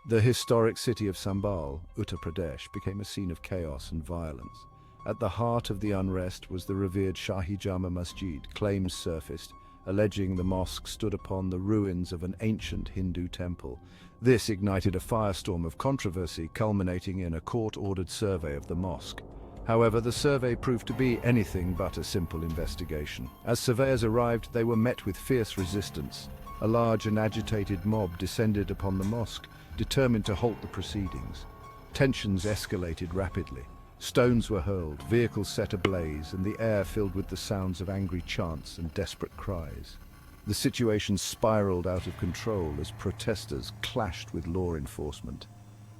The historic city of Sambhal, Uttar Pradesh, became a scene of chaos and violence. At the heart of the unrest was the revered Shahi Jama Masjid. Claims surfaced, alleging the mosque stood upon the ruins of an ancient Hindu temple. This ignited a firestorm of controversy, culminating in a court-ordered survey of the mosque. However, the survey proved to be anything but a simple investigation. As surveyors arrived, they were met with fierce resistance. A large and agitated mob descended upon the mosque, determined to halt the proceedings. Tensions escalated rapidly. Stones were hurled, vehicles set ablaze, and the air filled with the sounds of angry chants and desperate cries. The situation spiraled out of control as protesters clashed with law enforcement.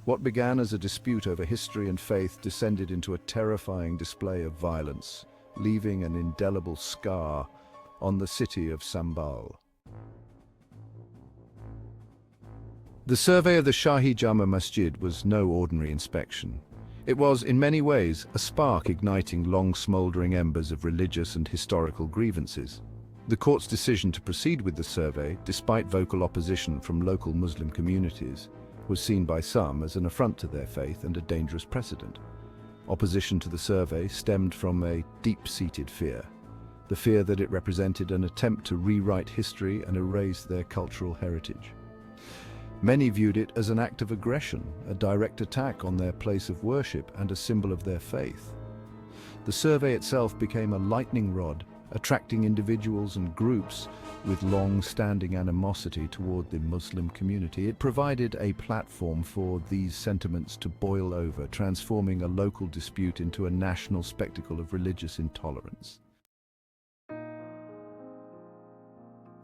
What began as a dispute over history and faith descended into a terrifying display of violence, leaving an indelible scar on the city of Sambhal. The survey of the Shahi Jama Masjid was no ordinary inspection. It was, in many ways, a spark igniting long smouldering embers of religious and historical grievances. The court's decision to proceed with the survey, despite vocal opposition from local Muslim communities, was seen by some as an affront to their faith and a dangerous precedent. Opposition to the survey stemmed from a deep-seated fear, the fear that it represented an attempt to rewrite history and erase their cultural heritage. Many viewed it as an act of aggression, a direct attack on their place of worship and a symbol of their faith. The survey itself became a lightning rod, attracting individuals and groups with long-standing animosity toward the Muslim community. It provided a platform for these sentiments to boil over, transforming a local dispute into a national spectacle of religious intolerance.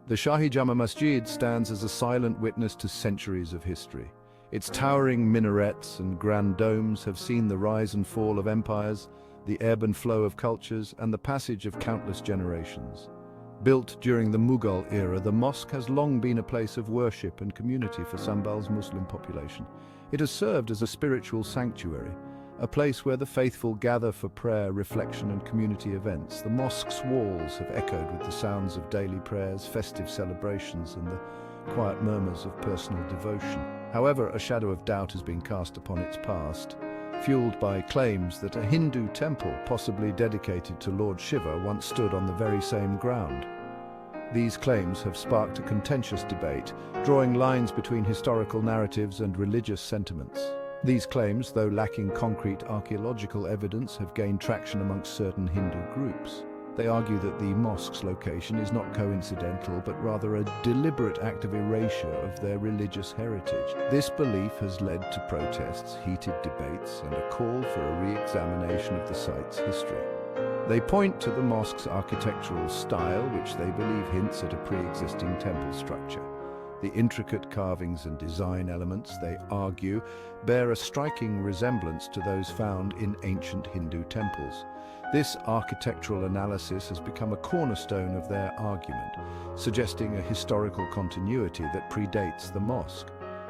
The Shahi Jama Masjid stands as a silent witness to centuries of history. Its towering minarets and grand domes have seen the rise and fall of empires, the ebb and flow of cultures, and the passage of countless generations. Built during the Mughal era, the mosque has long been a place of worship and community for Sambhal's Muslim population. It has served as a spiritual sanctuary, a place where the faithful gather for prayer, reflection, and community events. The mosque's walls have echoed with the sounds of daily prayers, festive celebrations, and the quiet murmurs of personal devotion. However, a shadow of doubt has been cast upon its past, fueled by claims that a Hindu temple, possibly dedicated to Lord Shiva, once stood on the very same ground. These claims have sparked a contentious debate, drawing lines between historical narratives and religious sentiments. These claims, though lacking concrete archaeological evidence, have gained traction amongst certain Hindu groups. They argue that the mosque's location is not coincidental, but rather a deliberate act of erasure of their religious heritage. This belief has led to protests, heated debates, and a call for a re-examination of the site's history. They point to the mosque's architectural style, which they believe hints at a pre-existing temple structure. The intricate carvings and design elements, they argue, bear a striking resemblance to those found in ancient Hindu temples. This architectural analysis has become a cornerstone of their argument, suggesting a historical continuity that predates the mosque.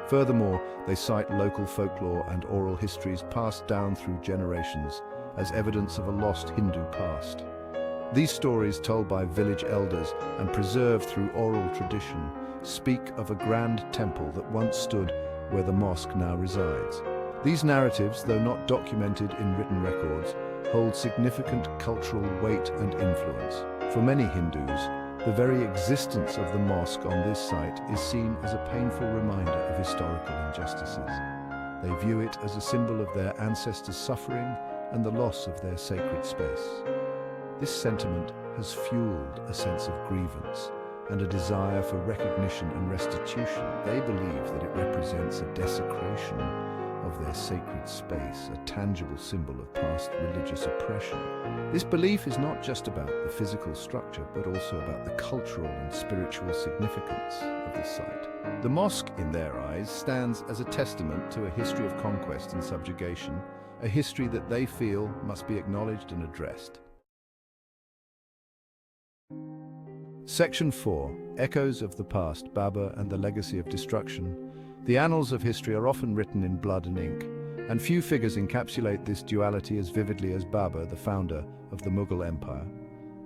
Furthermore, they cite local folklore and oral histories passed down through generations as evidence of a lost Hindu past. These stories, told by village elders and preserved through oral tradition, speak of a grand temple that once stood where the mosque now resides. These narratives, though not documented in written records, hold significant cultural weight and influence. For many Hindus, the very existence of the mosque on this site is seen as a painful reminder of historical injustices. They view it as a symbol of their ancestors' suffering and the loss of their sacred space. This sentiment has fueled a sense of grievance and a desire for recognition and restitution. They believe that it represents a desecration of their sacred space, a tangible symbol of past religious oppression. This belief is not just about the physical structure, but also about the cultural and spiritual significance of the site. The mosque, in their eyes, stands as a testament to a history of conquest and subjugation, a history that they feel must be acknowledged and addressed. Section 4. Echoes of the Past, Babur and the Legacy of Destruction. The annals of history are often written in blood and ink, and few figures encapsulate this duality as vividly as Babur, the founder of the Mughal Empire.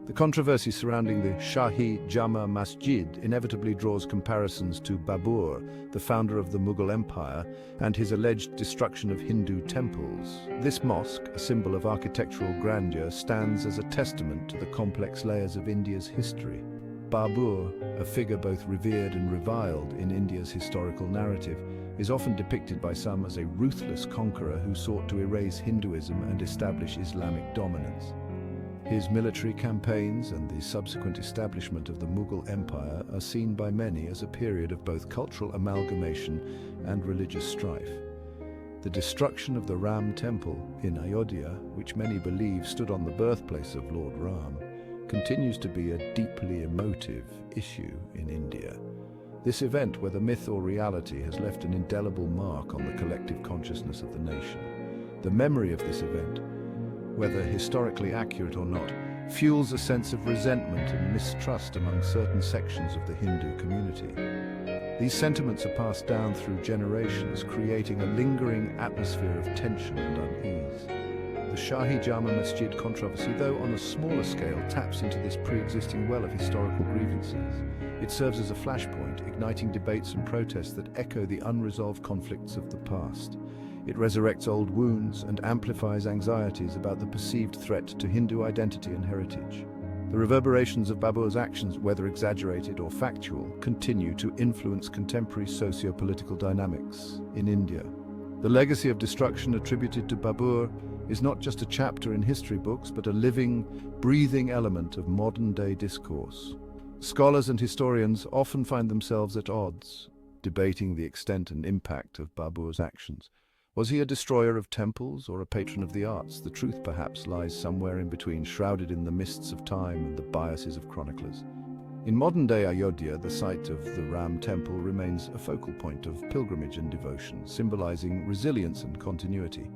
The controversy surrounding the Shahi Jama Masjid inevitably draws comparisons to Babur, the founder of the Mughal Empire, and his alleged destruction of Hindu temples. This mosque, a symbol of architectural grandeur, stands as a testament to the complex layers of India's history. Babur, a figure both revered and reviled in India's historical narrative, is often depicted by some as a ruthless conqueror who sought to erase Hinduism and establish Islamic dominance. His military campaigns and the subsequent establishment of the Mughal Empire are seen by many as a period of both cultural amalgamation and religious strife. The destruction of the Ram temple in Ayodhya, which many believe stood on the birthplace of Lord Ram, continues to be a deeply emotive issue in India. This event, whether myth or reality, has left an indelible mark on the collective consciousness of the nation. The memory of this event, whether historically accurate or not, fuels a sense of resentment and mistrust among certain sections of the Hindu community. These sentiments are passed down through generations, creating a lingering atmosphere of tension and unease. The Shahi Jama Masjid controversy, though on a smaller scale, taps into this pre-existing well of historical grievances. It serves as a flashpoint, igniting debates and protests that echo the unresolved conflicts of the past. It resurrects old wounds and amplifies anxieties about the perceived threat to Hindu identity and heritage. The reverberations of Babur's actions, whether exaggerated or factual, continue to influence contemporary socio-political dynamics in India. The legacy of destruction attributed to Babur is not just a chapter in history books, but a living, breathing element of modern-day discourse. Scholars and historians often find themselves at odds, debating the extent and impact of Babur's actions. Was he a destroyer of temples or a patron of the arts? The truth perhaps lies somewhere in between, shrouded in the mists of time and the biases of chroniclers. In modern-day Ayodhya, the site of the Ram temple remains a focal point of pilgrimage and devotion, symbolizing resilience and continuity.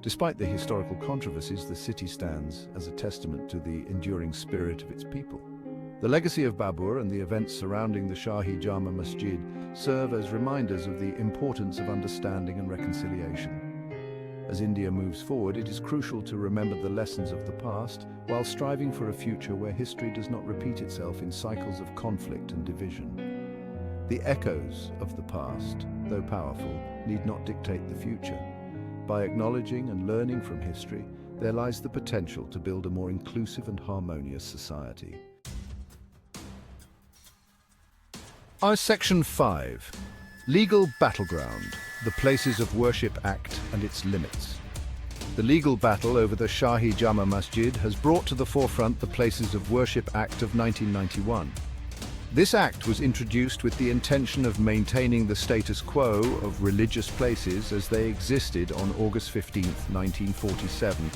Despite the historical controversies, the city stands as a testament to the enduring spirit of its people. The legacy of Babur and the events surrounding the Shahi Jama Masjid serve as reminders of the importance of understanding and reconciliation. As India moves forward, it is crucial to remember the lessons of the past while striving for a future where history does not repeat itself in cycles of conflict and division. The echoes of the past, though powerful, need not dictate the future. By acknowledging and learning from history, there lies the potential to build a more inclusive and harmonious society. Our Section 5. Legal Battleground, the Places of Worship Act and its limits. The legal battle over the Shahi Jama Masjid has brought to the forefront the Places of Worship Act of 1991. This act was introduced with the intention of maintaining the status quo of religious places as they existed on August 15, 1947,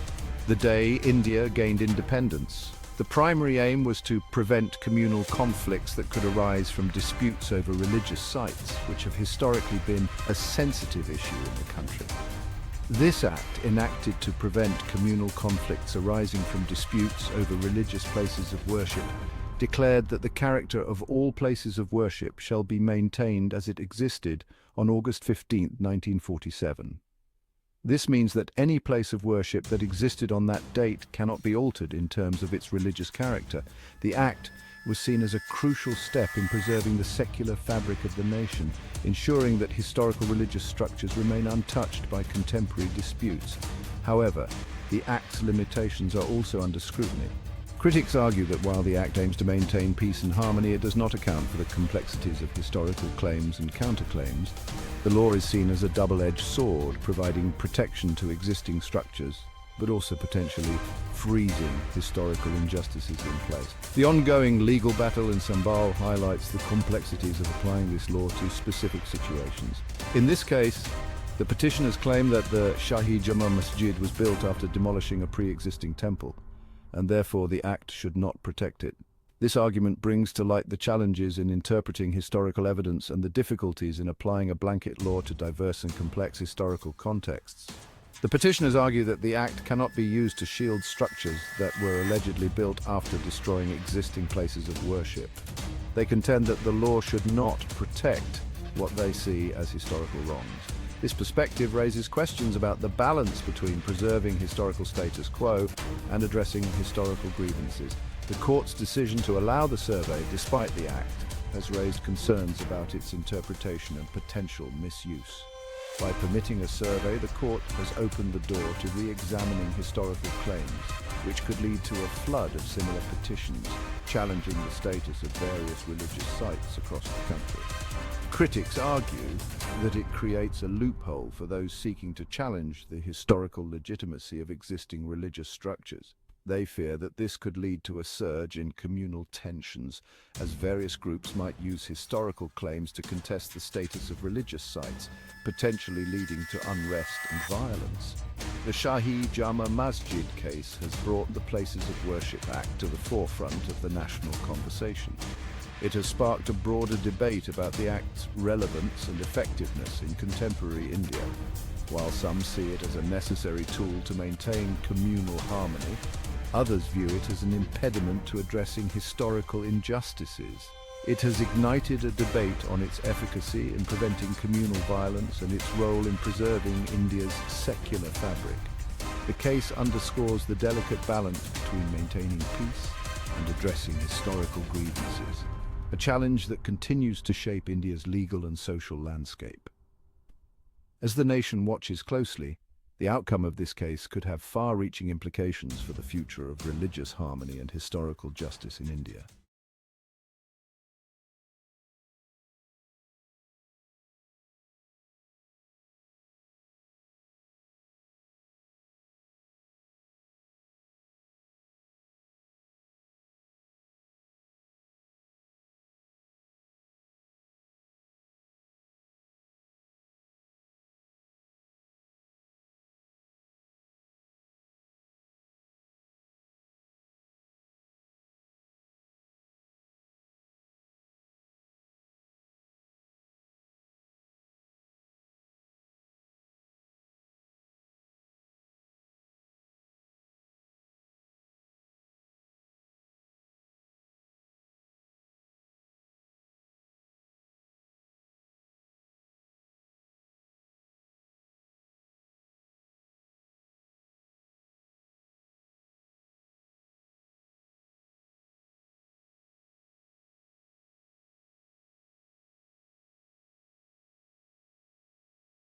the day India gained independence. The primary aim was to prevent communal conflicts that could arise from disputes over religious sites, which have historically been a sensitive issue in the country. This act, enacted to prevent communal conflicts arising from disputes over religious places of worship, declared that the character of all places of worship shall be maintained as it existed on August 15, 1947. This means that any place of worship that existed on that date cannot be altered in terms of its religious character. The act was seen as a crucial step in preserving the secular fabric of the nation, ensuring that historical religious structures remain untouched by contemporary disputes. However, the Act's limitations are also under scrutiny. Critics argue that while the Act aims to maintain peace and harmony, it does not account for the complexities of historical claims and counterclaims. The law is seen as a double-edged sword, providing protection to existing structures, but also potentially freezing historical injustices in place. The ongoing legal battle in Sambhal highlights the complexities of applying this law to specific situations. In this case, the petitioners claim that the Shahi Jama Masjid was built after demolishing a pre-existing temple, and therefore the Act should not protect it. This argument brings to light the challenges in interpreting historical evidence and the difficulties in applying a blanket law to diverse and complex historical contexts. The petitioners argue that the Act cannot be used to shield structures that were allegedly built after destroying existing places of worship. They contend that the law should not protect what they see as historical wrongs. This perspective raises questions about the balance between preserving historical status quo and addressing historical grievances. The court's decision to allow the survey, despite the act, has raised concerns about its interpretation and potential misuse. By permitting a survey, the court has opened the door to re-examining historical claims, which could lead to a flood of similar petitions challenging the status of various religious sites across the country. Critics argue that it creates a loophole for those seeking to challenge the historical legitimacy of existing religious structures. They fear that this could lead to a surge in communal tensions, as various groups might use historical claims to contest the status of religious sites, potentially leading to unrest and violence. The Shahi Jama Masjid case has brought the Places of Worship Act to the forefront of the national conversation. It has sparked a broader debate about the Act's relevance and effectiveness in contemporary India. While some see it as a necessary tool to maintain communal harmony, others view it as an impediment to addressing historical injustices. It has ignited a debate on its efficacy in preventing communal violence and its role in preserving India's secular fabric. The case underscores the delicate balance between maintaining peace and addressing historical grievances, a challenge that continues to shape India's legal and social landscape. As the nation watches closely, the outcome of this case could have far-reaching implications for the future of religious harmony and historical justice in India.